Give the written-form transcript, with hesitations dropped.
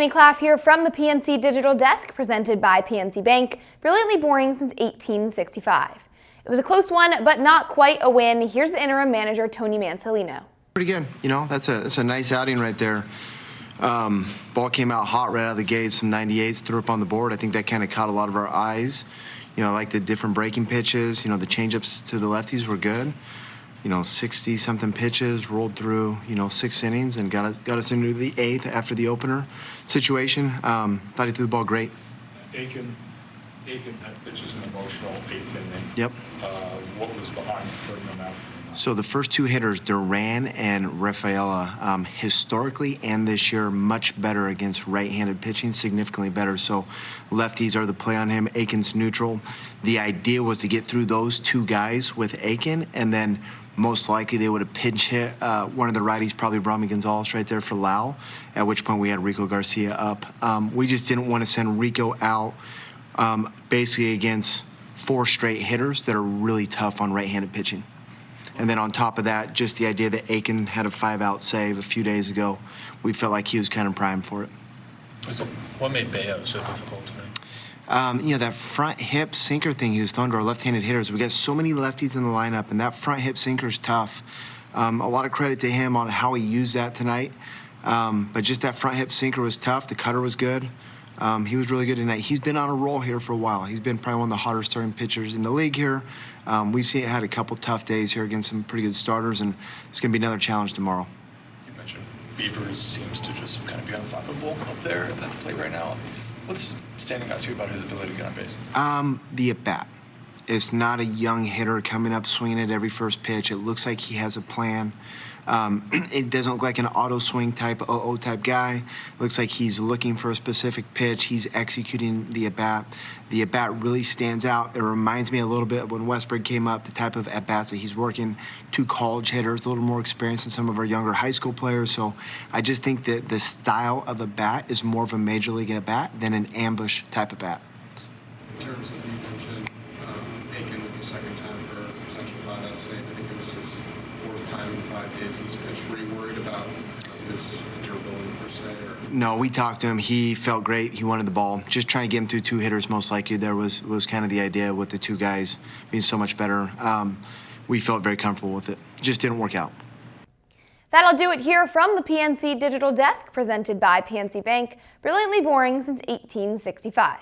Annie Claff here from the PNC Digital Desk, presented by PNC Bank, brilliantly boring since 1865. It was a close one, but not quite a win. Here's the interim manager, Tony Mansolino. Pretty good. You know, that's a nice outing right there. Ball came out hot right out of the gate, some 98s, threw up on the board. I think that kind of caught a lot of our eyes. You know, like the different breaking pitches, you know, the changeups to the lefties were good. You know, 60-something pitches, rolled through, you know, 6 innings and got us into the 8th after the opener situation. Thought he threw the ball great. Aiken had pitches an emotional 8th inning. Yep. What was behind putting them out? So the first 2 hitters, Duran and Rafaela, historically and this year, much better against right-handed pitching, significantly better. So lefties are the play on him. Aiken's neutral. The idea was to get through those 2 guys with Aiken, and then most likely they would have pinch hit one of the righties, probably Rami Gonzalez right there for Lau, at which point we had Rico Garcia up. We just didn't want to send Rico out basically against 4 straight hitters that are really tough on right-handed pitching. And then on top of that, just the idea that Aiken had a 5-out save a few days ago, we felt like he was kind of primed for it. So what made Bayo so difficult today? You know, that front hip sinker thing he was throwing to our left-handed hitters. We got so many lefties in the lineup, and that front hip sinker is tough. A lot of credit to him on how he used that tonight. But just that front hip sinker was tough. The cutter was good. He was really good tonight. He's been on a roll here for a while. He's been probably one of the hotter starting pitchers in the league here. We've had a couple tough days here against some pretty good starters, and it's going to be another challenge tomorrow. You mentioned Beavers seems to just kind of be unflappable up there at that plate right now. What's standing out to you about his ability to get on base? The at-bat. It's not a young hitter coming up swinging at every first pitch. It looks like he has a plan. It doesn't look like an auto swing type, type guy. It looks like he's looking for a specific pitch. He's executing the at-bat. The at-bat really stands out. It reminds me a little bit of when Westberg came up, the type of at-bats that he's working. 2 college hitters, a little more experience than some of our younger high school players. So I just think that the style of a bat is more of a major league at-bat than an ambush type of bat. In terms of, you mentioned Aiken with the second time for potential 5-out save. I think it was his 4th time in 5 days he's pitched. Were you worried about his durability per se? Or? No, we talked to him. He felt great. He wanted the ball. Just trying to get him through 2 hitters most likely. There was kind of the idea with the 2 guys being so much better. We felt very comfortable with it. Just didn't work out. That'll do it here from the PNC Digital Desk, presented by PNC Bank, brilliantly boring since 1865.